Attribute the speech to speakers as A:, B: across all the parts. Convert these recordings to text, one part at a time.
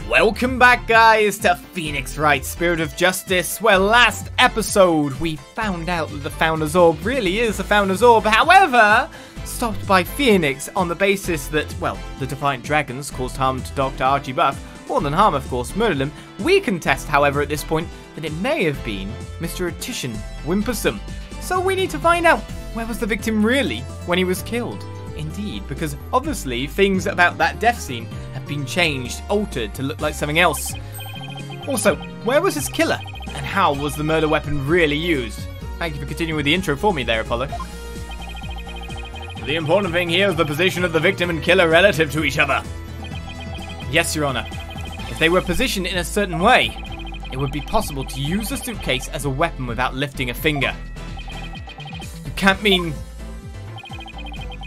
A: Welcome back, guys, to Phoenix Wright Spirit of Justice, where last episode we found out that the Founder's Orb really is the Founder's Orb. However, stopped by Phoenix on the basis that, well, the Defiant Dragons caused harm to Dr. Archie Buff. More than harm, of course, murdered him. We contest, however, at this point, that it may have been Mr. Attition Wimpersome. So we need to find out, where was the victim really when he was killed? Indeed, because obviously things about that death scene have been changed, altered to look like something else. Also, where was his killer? And how was the murder weapon really used? Thank you for continuing with the intro for me there, Apollo. The important thing here is the position of the victim and killer relative to each other. Yes, Your Honor. If they were positioned in a certain way, it would be possible to use the suitcase as a weapon without lifting a finger. You can't mean...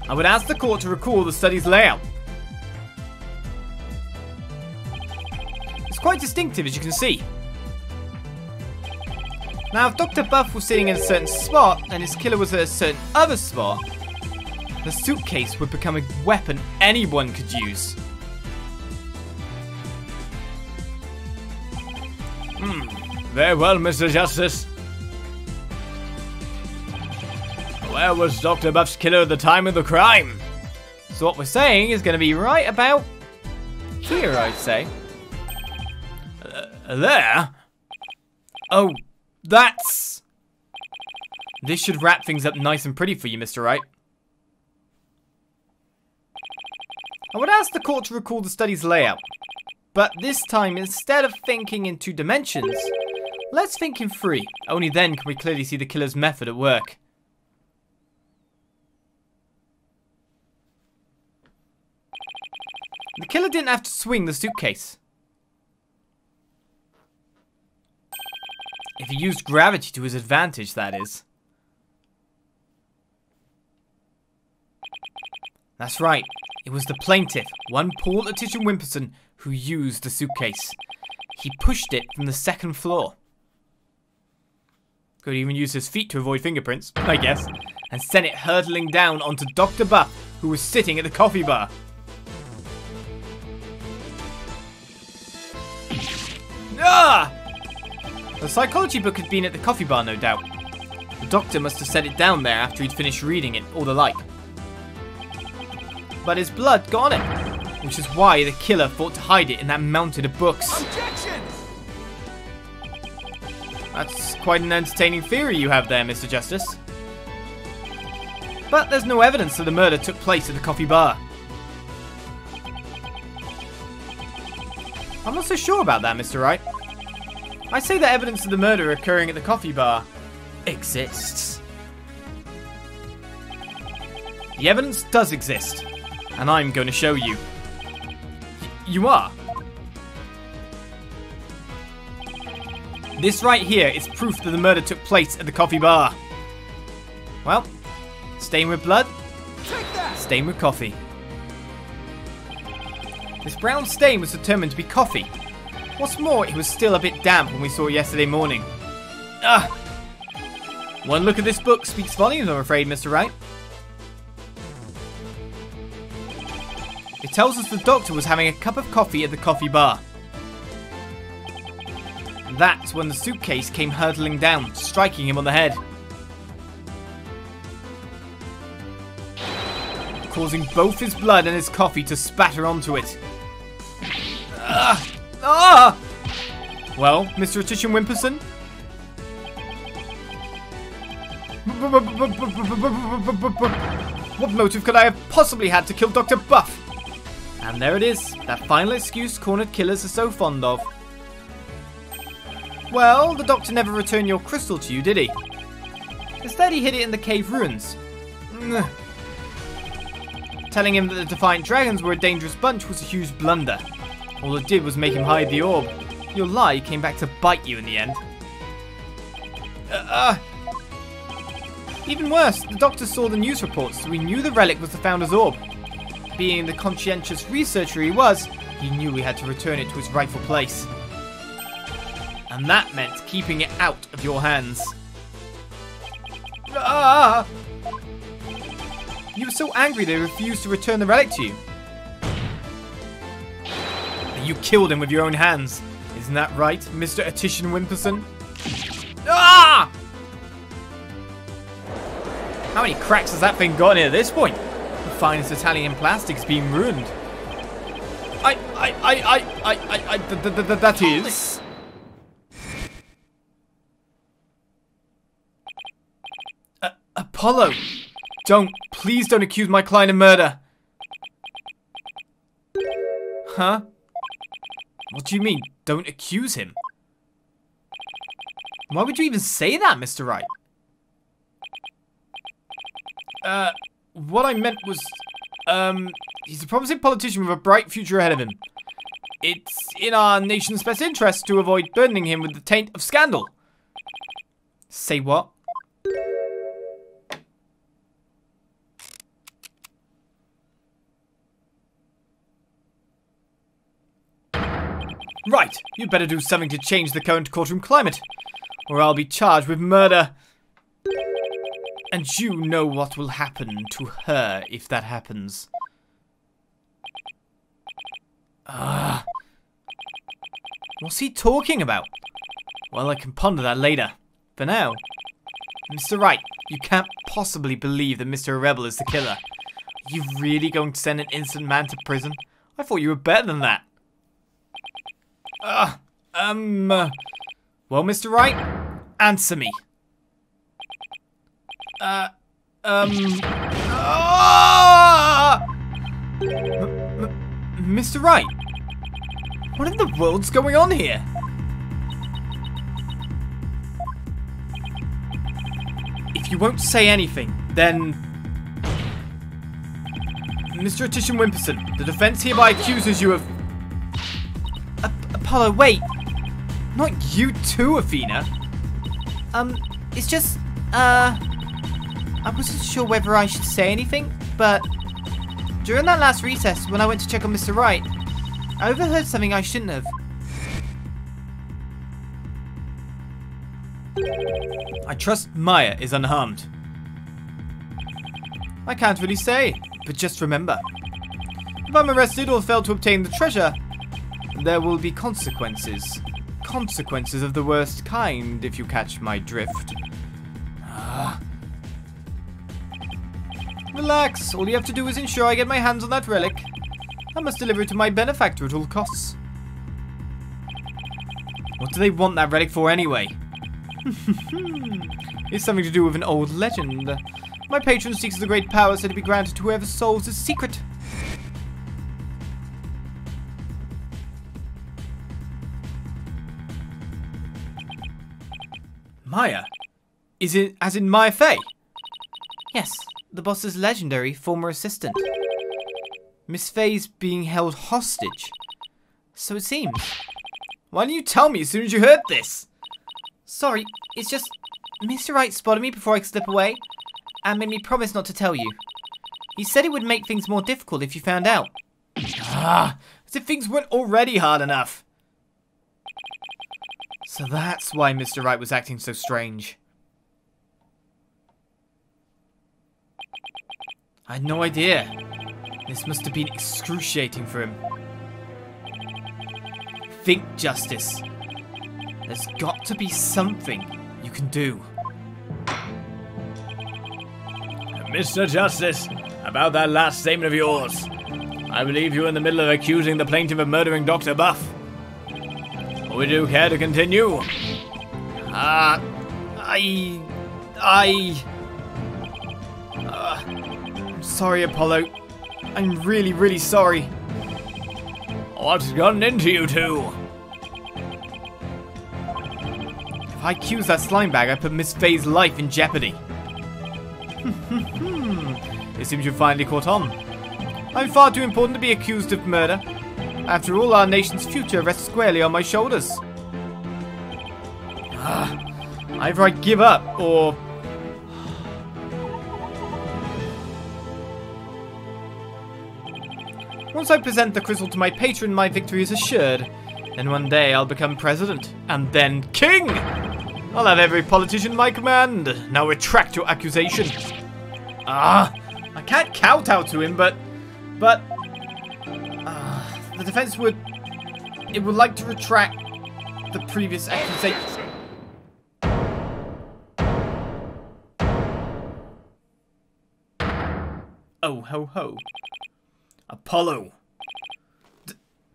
A: I would ask the court to recall the study's layout. It's quite distinctive, as you can see. Now, if Dr. Buff was sitting in a certain spot and his killer was at a certain other spot, the suitcase would become a weapon anyone could use. Very well, Mr. Justice. Where was Dr. Buff's killer at the time of the crime? So what we're saying is going to be right about here, I'd say. There? Oh, that's... This should wrap things up nice and pretty for you, Mr. Wright. I would ask the court to recall the study's layout. But this time, instead of thinking in 2 dimensions, let's think in 3. Only then can we clearly see the killer's method at work. The killer didn't have to swing the suitcase. If he used gravity to his advantage, that is. That's right. It was the plaintiff, one Paul Attition Wimperson, who used the suitcase. He pushed it from the 2nd floor. Could even use his feet to avoid fingerprints, I guess. And sent it hurtling down onto Dr. Buff, who was sitting at the coffee bar. Ah! The psychology book had been at the coffee bar, no doubt. The doctor must have set it down there after he'd finished reading it, or the like. But his blood got on it, which is why the killer thought to hide it in that mountain of books. Objection! That's quite an entertaining theory you have there, Mr. Justice. But there's no evidence that the murder took place at the coffee bar. I'm not so sure about that, Mr. Wright. I say that evidence of the murder occurring at the coffee bar exists. The evidence does exist, and I'm going to show you. You are? This right here is proof that the murder took place at the coffee bar. Well, stain with blood, stain with coffee. This brown stain was determined to be coffee. What's more, it was still a bit damp when we saw it yesterday morning. Ugh! One look at this book speaks volumes, I'm afraid, Mr. Wright. It tells us the doctor was having a cup of coffee at the coffee bar. That's when the suitcase came hurtling down, striking him on the head. Causing both his blood and his coffee to spatter onto it. Well, Mr. Attition Wimperson? What motive could I have possibly had to kill Dr. Buff? And there it is, that final excuse cornered killers are so fond of. Well, the doctor never returned your crystal to you, did he? Instead, he hid it in the cave ruins. Telling him that the Defiant Dragons were a dangerous bunch was a huge blunder. All it did was make him hide the orb. Your lie came back to bite you in the end. Even worse, the doctor saw the news reports, so he knew the relic was the Founder's Orb. Being the conscientious researcher he was, he knew he had to return it to its rightful place. And that meant keeping it out of your hands. You were so angry they refused to return the relic to you. You killed him with your own hands. Isn't that right, Mr. Atician Wimperson? Ah! How many cracks has that thing got in at this point? The finest Italian plastic's being ruined. That is... Apollo! Please don't accuse my client of murder. Huh? What do you mean, don't accuse him? Why would you even say that, Mr. Wright? What I meant was, he's a promising politician with a bright future ahead of him. It's in our nation's best interest to avoid burdening him with the taint of scandal. Say what? Right, you'd better do something to change the current courtroom climate, or I'll be charged with murder. And you know what will happen to her if that happens. What's he talking about? Well, I can ponder that later. For now, Mr. Wright, you can't possibly believe that Mr. Rebel is the killer. Are you really going to send an innocent man to prison? I thought you were better than that. Well, Mr. Wright, answer me. Mr. Wright, what in the world's going on here? If you won't say anything, then... Mr. Atician Wimperson, the defense hereby accuses you of... Apollo, wait. Not you too, Athena. It's just, I wasn't sure whether I should say anything, but during that last recess, when I went to check on Mr. Wright, I overheard something I shouldn't have. I trust Maya is unharmed. I can't really say, but just remember, if I'm arrested or fail to obtain the treasure, there will be consequences. Consequences of the worst kind, if you catch my drift. Relax, all you have to do is ensure I get my hands on that relic. I must deliver it to my benefactor at all costs. What do they want that relic for anyway? It's something to do with an old legend. My patron seeks the great power said to be granted to whoever solves his secret. Maya? Is it as in Maya Fey? Yes, the boss's legendary former assistant. Miss Fey's being held hostage. So it seems. Why didn't you tell me as soon as you heard this? Sorry, it's just Mr. Wright spotted me before I could slip away and made me promise not to tell you. He said it would make things more difficult if you found out. As if things weren't already hard enough. So that's why Mr. Wright was acting so strange. I had no idea. This must have been excruciating for him. Think, Justice. There's got to be something you can do.
B: Mr. Justice, about that last statement of yours. I believe you're in the middle of accusing the plaintiff of murdering Dr. Buff. Would you care to continue?
A: I'm sorry, Apollo. I'm really, really sorry.
B: What's gotten into you two?
A: If I accuse that slime bag, I put Miss Fey's life in jeopardy. It seems you finally caught on. I'm far too important to be accused of murder. After all, our nation's future rests squarely on my shoulders. Either I give up, or... Once I present the crystal to my patron, my victory is assured. Then one day I'll become president, and then king! I'll have every politician at my command. Now retract your accusation. I can't kowtow to him, but... the defense would It would like to retract the previous accusation. Oh ho ho.
B: Apollo.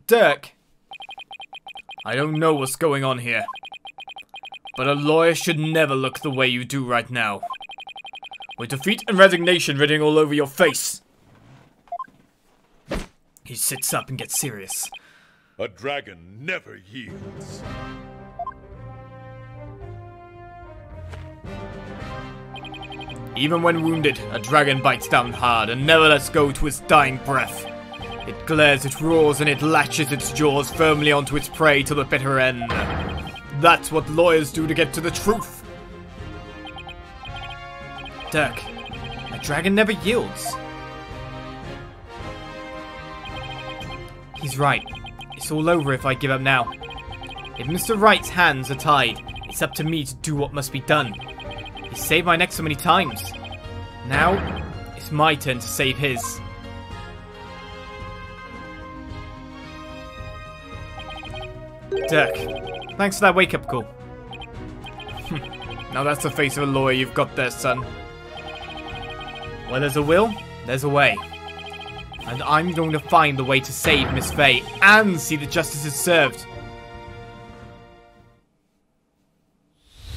A: Dirk.
B: I don't know what's going on here, but a lawyer should never look the way you do right now, with defeat and resignation written all over your face. He sits up and gets serious.
C: A dragon never yields.
B: Even when wounded, a dragon bites down hard and never lets go to its dying breath. It glares, it roars, and it latches its jaws firmly onto its prey to the bitter end. That's what lawyers do to get to the truth.
A: Dirk, a dragon never yields. He's right. It's all over if I give up now. If Mr. Wright's hands are tied, it's up to me to do what must be done. He saved my neck so many times. Now, it's my turn to save his. Dirk, thanks for that wake-up call.
B: Now that's the face of a lawyer you've got there, son.
A: Where there's a will, there's a way. And I'm going to find the way to save Miss Faye and see that justice is served.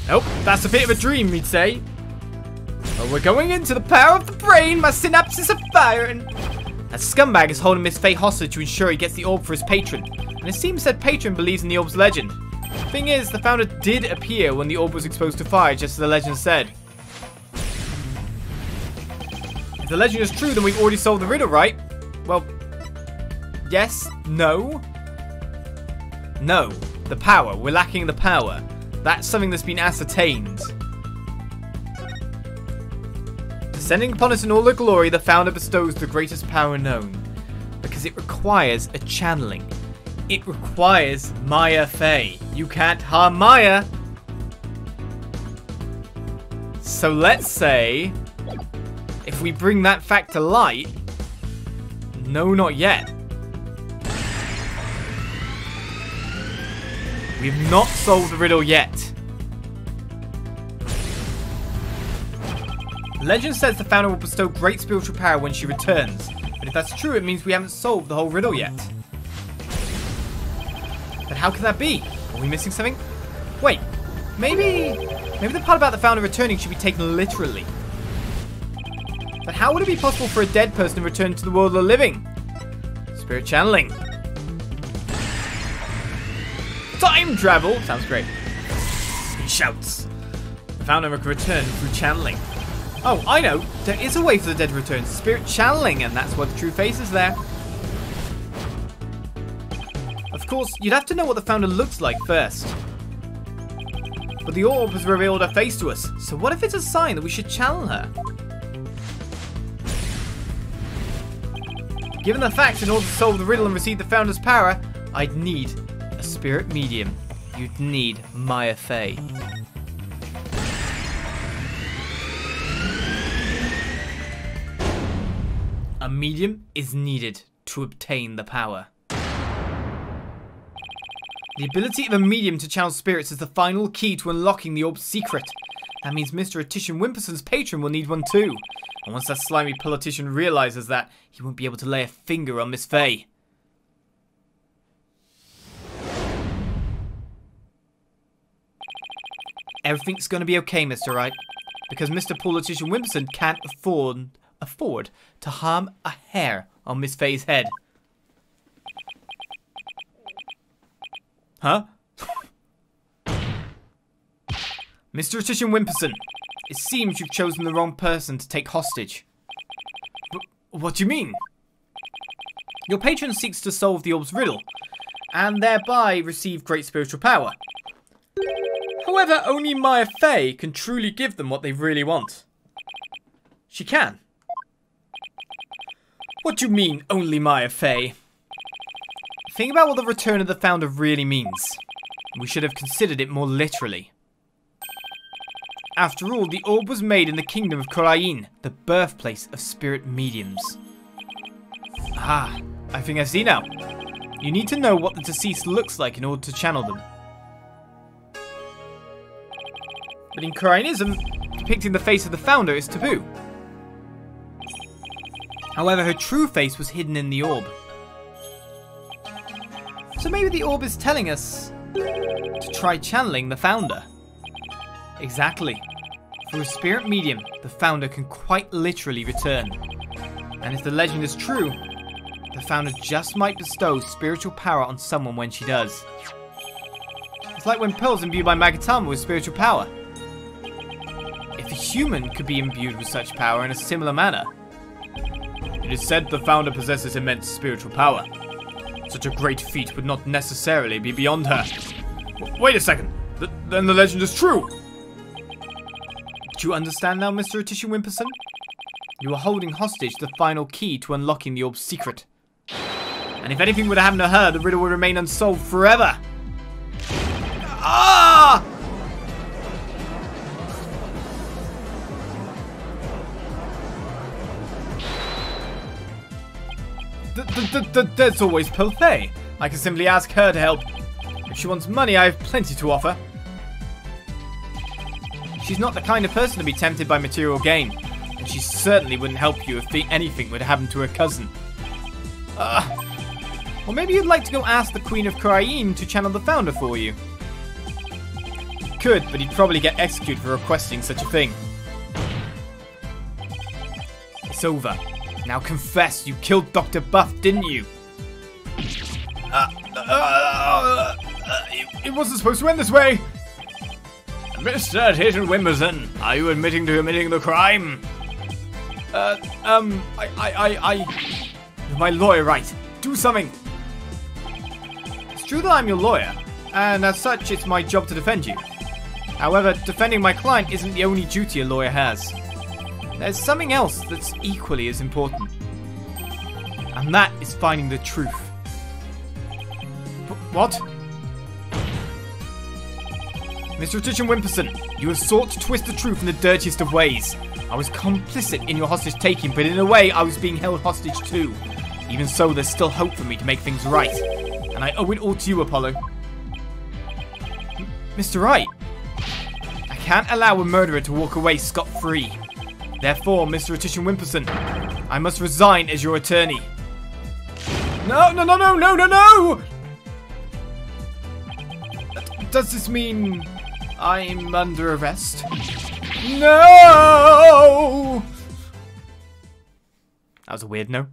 A: Nope, that's a bit of a dream, we'd say. But we're going into the power of the brain, my synapses are firing. A scumbag is holding Miss Faye hostage to ensure he gets the orb for his patron. And it seems that patron believes in the orb's legend. Thing is, the founder did appear when the orb was exposed to fire, just as the legend said. If the legend is true, then we've already solved the riddle, right? Well, yes, no. No, the power. We're lacking the power. That's something that's been ascertained. Descending upon us in all her glory, the founder bestows the greatest power known. Because it requires a channeling. It requires Maya Fey. You can't harm Maya. So let's say, if we bring that fact to light... No, not yet. We've not solved the riddle yet. Legend says the founder will bestow great spiritual power when she returns. But if that's true, it means we haven't solved the whole riddle yet. But how can that be? Are we missing something? Wait, maybe the part about the founder returning should be taken literally. But how would it be possible for a dead person to return to the world of the living? Spirit channeling. Time travel! Sounds great.
B: He shouts.
A: The founder can return through channeling. Oh, I know. There is a way for the dead to return. Spirit channeling, and that's what the true face is there. Of course, you'd have to know what the founder looks like first. But the orb has revealed her face to us, so what if it's a sign that we should channel her? Given the fact, in order to solve the riddle and receive the founder's power, I'd need a spirit medium. You'd need Maya Fey. A medium is needed to obtain the power. The ability of a medium to channel spirits is the final key to unlocking the orb's secret. That means Mr. Attition Wimperson's patron will need one too. And once that slimy politician realizes that, he won't be able to lay a finger on Miss Faye. Everything's going to be okay, Mr. Wright. Because Mr. Politician Wimperson can't afford to harm a hair on Miss Faye's head. Huh? Mr. Attition Wimperson, it seems you've chosen the wrong person to take hostage. But what do you mean? Your patron seeks to solve the orb's riddle, and thereby receive great spiritual power. However, only Maya Fey can truly give them what they really want. She can. What do you mean, only Maya Fey? Think about what the return of the founder really means. We should have considered it more literally. After all, the orb was made in the kingdom of Khura'in, the birthplace of spirit mediums. Ah, I think I see now. You need to know what the deceased looks like in order to channel them. But in Khura'ism, depicting the face of the founder is taboo. However, her true face was hidden in the orb. So maybe the orb is telling us to try channeling the founder. Exactly. Through a spirit medium, the founder can quite literally return. And if the legend is true, the founder just might bestow spiritual power on someone when she does. It's like when Pearl's imbued by Magatama with spiritual power. If a human could be imbued with such power in a similar manner.
B: It is said the founder possesses immense spiritual power. Such a great feat would not necessarily be beyond her. Wait a second. Then the legend is true.
A: Do you understand now, Mr. Atisha Wimperson? You are holding hostage the final key to unlocking the orb's secret. And if anything would happen to her, the riddle would remain unsolved forever. Ah! There's always Pelthay. I can simply ask her to help. If she wants money, I have plenty to offer. She's not the kind of person to be tempted by material gain, and she certainly wouldn't help you if anything would happen to her cousin. Or maybe you'd like to go ask the Queen of Khura'in to channel the founder for you. You could, but he'd probably get executed for requesting such a thing. It's over. Now confess, you killed Dr. Buff, didn't you?
B: It wasn't supposed to end this way. Mr. Atisha Wimperson, are you admitting to committing the crime?
A: You're my lawyer, right? Do something! It's true that I'm your lawyer, and as such, it's my job to defend you. However, defending my client isn't the only duty a lawyer has. There's something else that's equally as important. And that is finding the truth. What? Mr. Atisha Wimperson, you have sought to twist the truth in the dirtiest of ways. I was complicit in your hostage-taking, but in a way, I was being held hostage too. Even so, there's still hope for me to make things right. And I owe it all to you, Apollo. Mr. Wright, I can't allow a murderer to walk away scot-free. Therefore, Mr. Atisha Wimperson, I must resign as your attorney. No! Does this mean I'm under arrest? No! That was a weird no.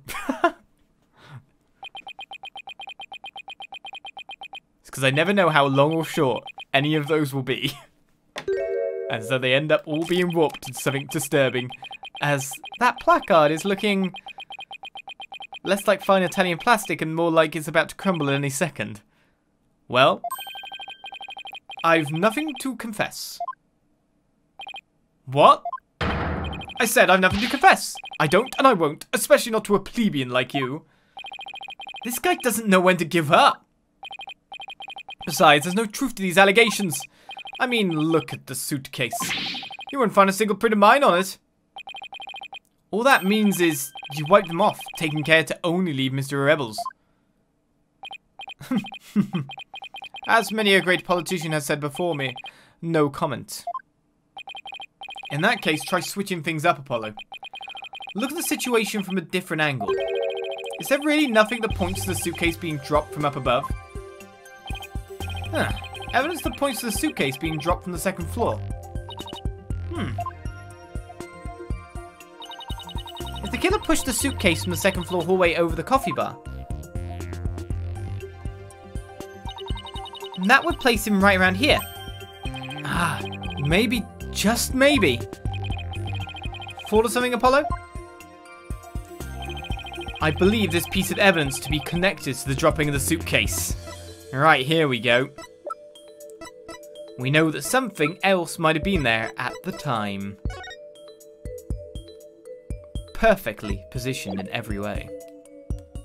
A: It's because I never know how long or short any of those will be. And so they end up all being warped into something disturbing, as that placard is looking less like fine Italian plastic and more like it's about to crumble at any second. Well, I've nothing to confess. What? I said I've nothing to confess. I don't and I won't, especially not to a plebeian like you. This guy doesn't know when to give up. Besides, there's no truth to these allegations. I mean, look at the suitcase. You won't find a single print of mine on it. All that means is you wiped them off, taking care to only leave Mr. Rebels. As many a great politician has said before me, no comment. In that case, try switching things up, Apollo. Look at the situation from a different angle. Is there really nothing that points to the suitcase being dropped from up above? Huh. Evidence that points to the suitcase being dropped from the second floor. If the killer pushed the suitcase from the second floor hallway over the coffee bar, that would place him right around here. Maybe, just maybe. Thought of something, Apollo? I believe this piece of evidence to be connected to the dropping of the suitcase. Right, here we go. We know that something else might have been there at the time. Perfectly positioned in every way.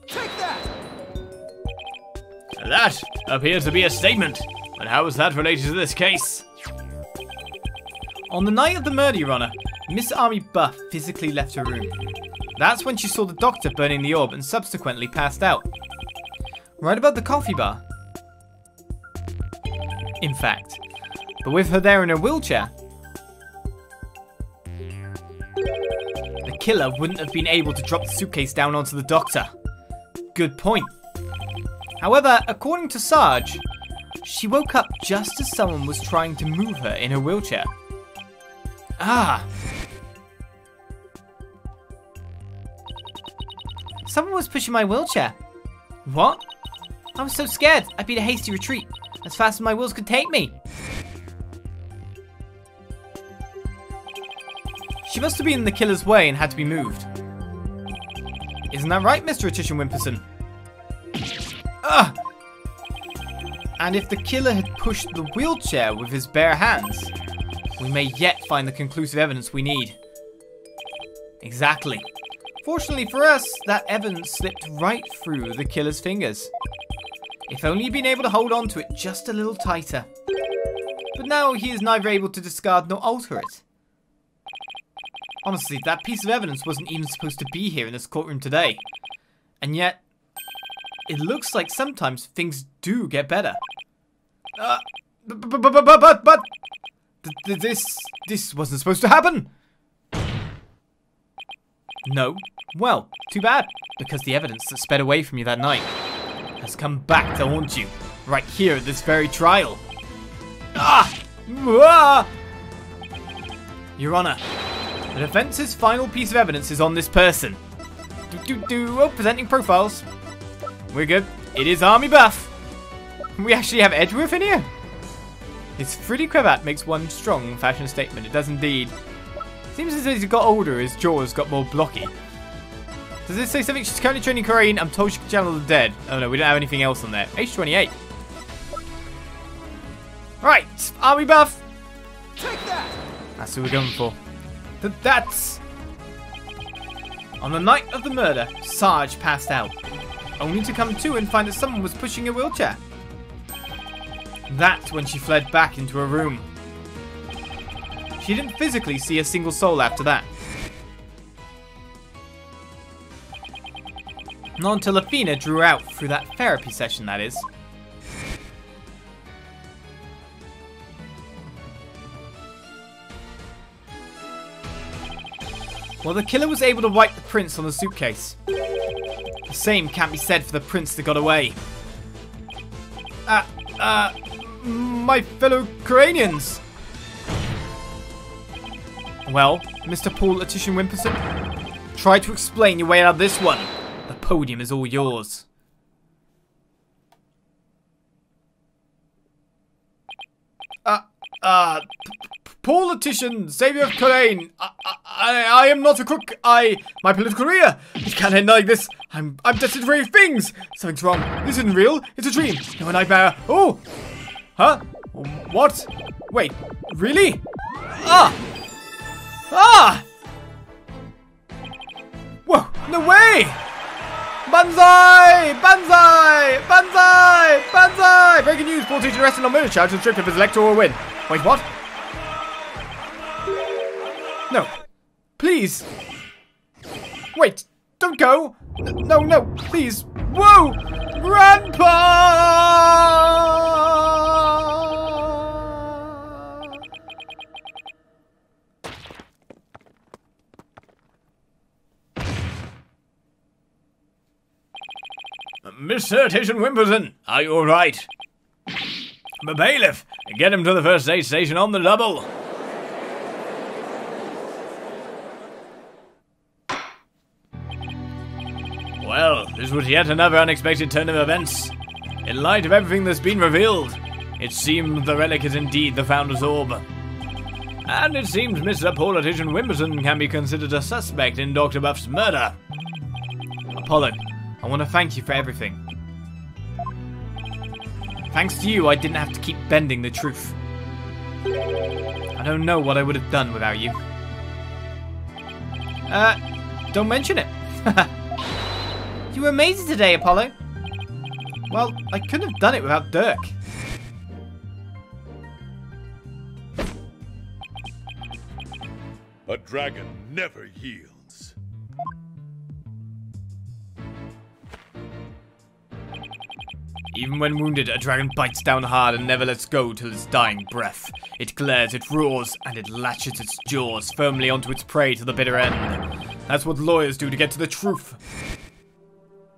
B: Take that! That appears to be a statement, but how is that related to this case?
A: On the night of the murder, Your Honor, Miss Army Buff physically left her room. That's when she saw the doctor burning the orb and subsequently passed out. Right above the coffee bar. In fact. But with her there in her wheelchair, the killer wouldn't have been able to drop the suitcase down onto the doctor. Good point. However, according to Sarge, she woke up just as someone was trying to move her in her wheelchair. Ah! Someone was pushing my wheelchair. What? I was so scared, I beat a hasty retreat, as fast as my wheels could take me. She must have been in the killer's way and had to be moved. Isn't that right, Mr. Attrition Wimperson? Ugh! And if the killer had pushed the wheelchair with his bare hands, we may yet find the conclusive evidence we need. Exactly. Fortunately for us, that evidence slipped right through the killer's fingers. If only he'd been able to hold on to it just a little tighter. But now he is neither able to discard nor alter it. Honestly, that piece of evidence wasn't even supposed to be here in this courtroom today. And yet, it looks like sometimes things do get better. But this wasn't supposed to happen. No. Well, too bad, because the evidence that sped away from you that night has come back to haunt you, right here at this very trial. Your Honor, the defense's final piece of evidence is on this person. Oh, presenting profiles. We're good. It is Army Buff. We actually have Edgeworth in here. His frilly cravat makes one strong fashion statement. It does indeed. Seems as he's got older, his jaws got more blocky. Does this say something? She's currently training Khura'in. I'm told she can channel the dead. Oh no, we don't have anything else on there. Age 28. Right, Army Buff.
D: Take that.
A: That's who we're going for. That's... On the night of the murder, Sarge passed out, only to come to and find that someone was pushing a wheelchair. That's when she fled back into her room. She didn't physically see a single soul after that. Not until Athena drew her out through that therapy session, that is. Well, the killer was able to wipe the prints on the suitcase. The same can't be said for the prints that got away. My fellow Khura'inians. Well, Mr. Paul Attrition Wimperson, try to explain your way out of this one. The podium is all yours. Paul Attrition, savior of Khura'in. I am not a crook. My political career. It can't end like this. I'm destined for great things. Something's wrong. This isn't real. It's a dream. No, a nightmare. Oh! Huh? What? Wait, really? Whoa, no way! Banzai! Banzai! Banzai! Banzai! Breaking news, Paul teacher arrested on murder charge and stripped of his electoral win. Wait, what? No. Please. Wait, don't go. No, please. Whoa! Grandpa!
B: Mr. Attrition Wimperson, are you alright? The bailiff, get him to the first aid station on the double. Well, this was yet another unexpected turn of events. In light of everything that's been revealed, it seems the relic is indeed the Founder's Orb. And it seems Mr. Paul Attrition Wimperson can be considered a suspect in Dr. Buff's murder.
A: Apollo, I want to thank you for everything. Thanks to you, I didn't have to keep bending the truth. I don't know what I would have done without you. Don't mention it. You were amazing today, Apollo. Well, I couldn't have done it without Dirk.
C: A dragon never yields.
B: Even when wounded, a dragon bites down hard and never lets go till its dying breath. It glares, it roars, and it latches its jaws firmly onto its prey to the bitter end. That's what lawyers do to get to the truth.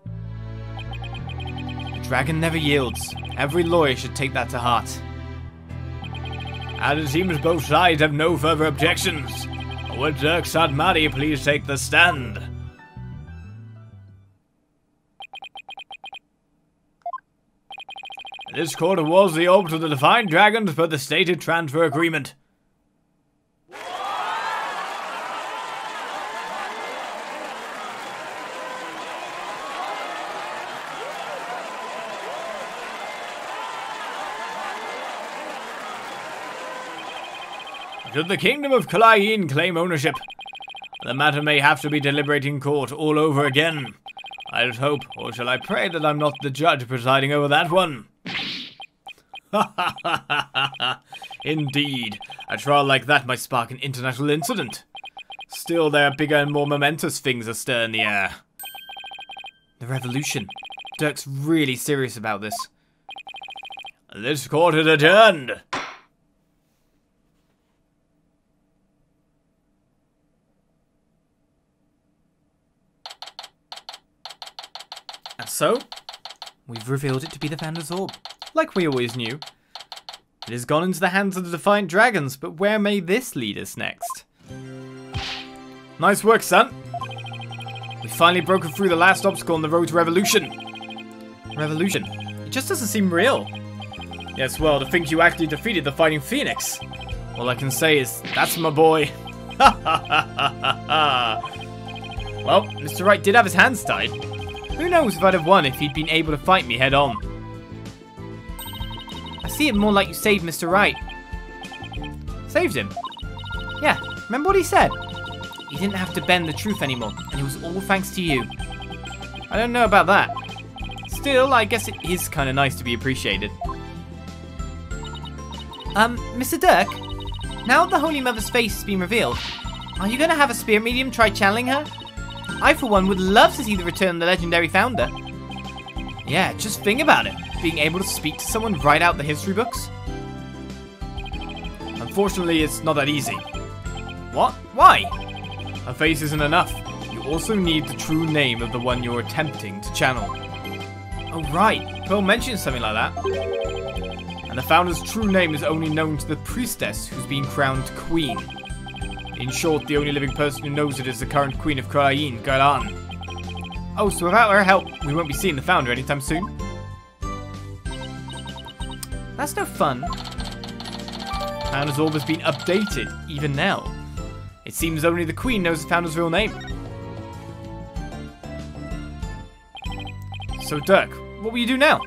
B: The dragon never yields. Every lawyer should take that to heart. And it seems both sides have no further objections. Would Dirk Sadmadi please take the stand? This court awards the orb to the Defiant Dragons per the stated transfer agreement. Should the Kingdom of Khura'in claim ownership, the matter may have to be deliberated in court all over again. I just hope, or shall I pray, that I'm not the judge presiding over that one. Indeed, a trial like that might spark an international incident. Still, there are bigger and more momentous things astir in the air. The revolution. Dirk's really serious about this. This court is adjourned.
A: And so, we've revealed it to be the Founder's Orb, like we always knew. It has gone into the hands of the Defiant Dragons, but where may this lead us next?
B: Nice work, son. We've finally broken through the last obstacle on the road to revolution.
A: Revolution? It just doesn't seem real.
B: Yes, well, to think you actually defeated the Fighting Phoenix. All I can say is, that's my boy.
A: Well, Mr. Wright did have his hands tied. Who knows if I'd have won if he'd been able to fight me head on. I see it more like you saved Mr. Wright. Saved him? Yeah, remember what he said? He didn't have to bend the truth anymore, and it was all thanks to you. I don't know about that. Still, I guess it is kind of nice to be appreciated. Mr. Dirk? Now that the Holy Mother's face has been revealed, are you going to have a spirit medium try channeling her? I, for one, would love to see the return of the legendary founder. Yeah, just think about it. Being able to speak to someone right out the history books.
B: Unfortunately, it's not that easy.
A: What? Why?
B: A face isn't enough. You also need the true name of the one you're attempting to channel.
A: Oh, right. Pearl mentioned something like that.
B: And the founder's true name is only known to the priestess who's been crowned queen. In short, the only living person who knows it is the current queen of Khura'in, Khura'in.
A: Oh, so without her help, we won't be seeing the founder anytime soon? That's no fun.
B: Founder's orb has been updated, even now. It seems only the queen knows the founder's real name. So, Dirk, what will you do now?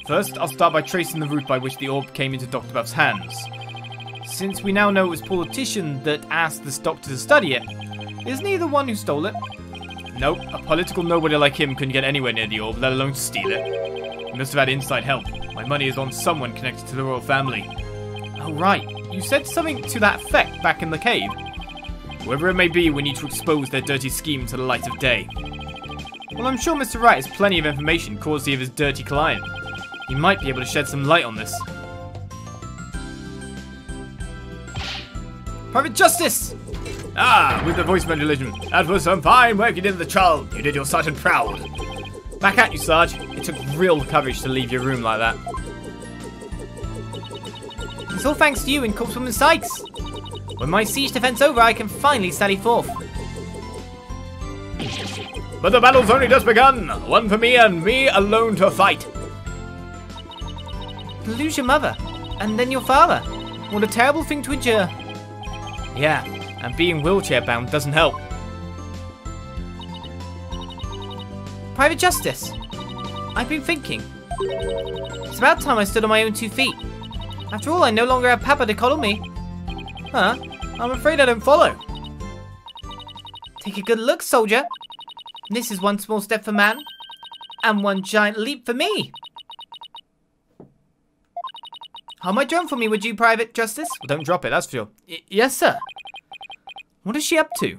B: First, I'll start by tracing the route by which the orb came into Dr. Buff's hands. Since we now know it was politician that asked this doctor to study it, isn't he the one who stole it?
A: Nope, a political nobody like him couldn't get anywhere near the orb, let alone to steal it. He must have had inside help. My money is on someone connected to the royal family. Oh right, you said something to that effect back in the cave. Whoever it may be, we need to expose their dirty scheme to the light of day. Well, I'm sure Mr. Wright has plenty of information courtesy of his dirty client. He might be able to shed some light on this. Private Justice!
B: Ah, with the voice modulation. That was some fine work you did at the trial. You did your sergeant proud.
A: Back at you, Sarge. It took real courage to leave your room like that. It's all thanks to you and Corpswoman Sykes. When my siege defense over, I can finally sally forth.
B: But the battle's only just begun. One for me and me alone to fight.
A: To lose your mother, and then your father. What a terrible thing to endure. Yeah, and being wheelchair bound doesn't help. Private Justice, I've been thinking. It's about time I stood on my own 2 feet. After all, I no longer have Papa to coddle me. Huh? I'm afraid I don't follow. Take a good look, soldier. This is one small step for man, and one giant leap for me. Hold my drum for me, would you, Private Justice?
B: Well, don't drop it, that's for sure.
A: Yes, sir. What is she up to?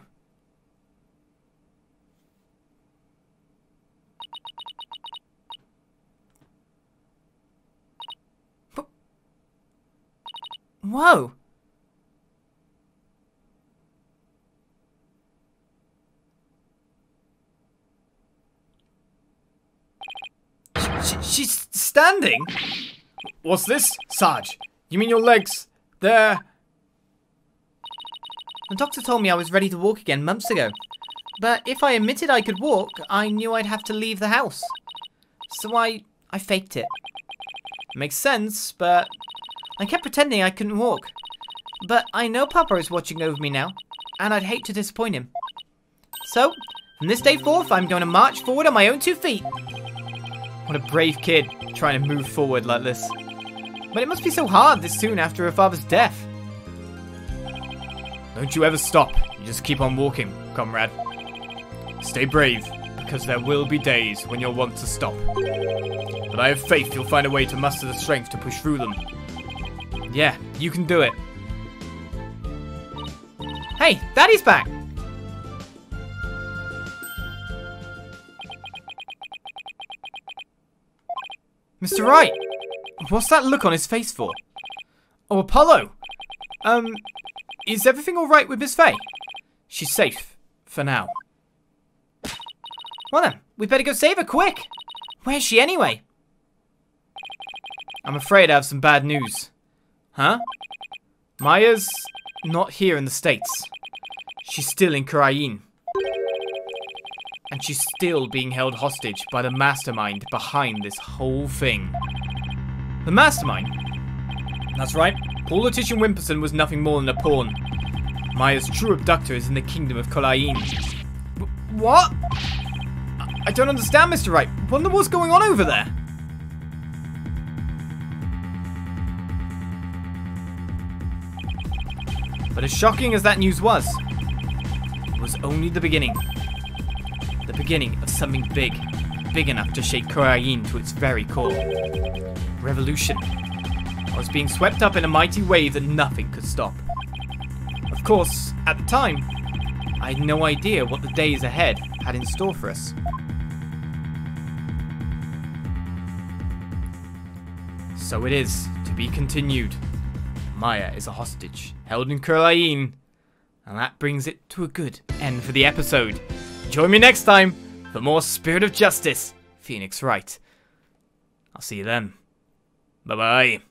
A: Whoa. She's standing?
B: What's this? Sarge, you mean your legs? They're...
A: The doctor told me I was ready to walk again months ago. But if I admitted I could walk, I knew I'd have to leave the house. So I faked it. Makes sense, but I kept pretending I couldn't walk. But I know Papa is watching over me now, and I'd hate to disappoint him. So, from this day forth, I'm going to march forward on my own 2 feet. What a brave kid, trying to move forward like this. But it must be so hard this soon after her father's death.
B: Don't you ever stop. You just keep on walking, comrade. Stay brave, because there will be days when you'll want to stop. But I have faith you'll find a way to muster the strength to push through them.
A: Yeah, you can do it. Hey, Daddy's back! Mr. Wright! What's that look on his face for?
B: Oh, Apollo! Is everything alright with Miss Faye? She's safe, for now.
A: Well then, we better go save her quick! Where's she anyway?
B: I'm afraid I have some bad news. Huh? Maya's not here in the States. She's still in Khura'in. And she's still being held hostage by the mastermind behind this whole thing. The mastermind? That's right. Paul Letitia Wimperson was nothing more than a pawn. Maya's true abductor is in the kingdom of Khura'in.
A: What?
B: I don't understand, Mr. Wright. Wonder what's going on over there. But as shocking as that news was, it was only the beginning. The beginning of something big. Big enough to shake Khura'in to its very core. Revolution. I was being swept up in a mighty wave that nothing could stop. Of course, at the time, I had no idea what the days ahead had in store for us. So it is, to be continued. Maya is a hostage, held in Khura'in, and that brings it to a good end for the episode. Join me next time for more Spirit of Justice, Phoenix Wright. I'll see you then. Bye-bye.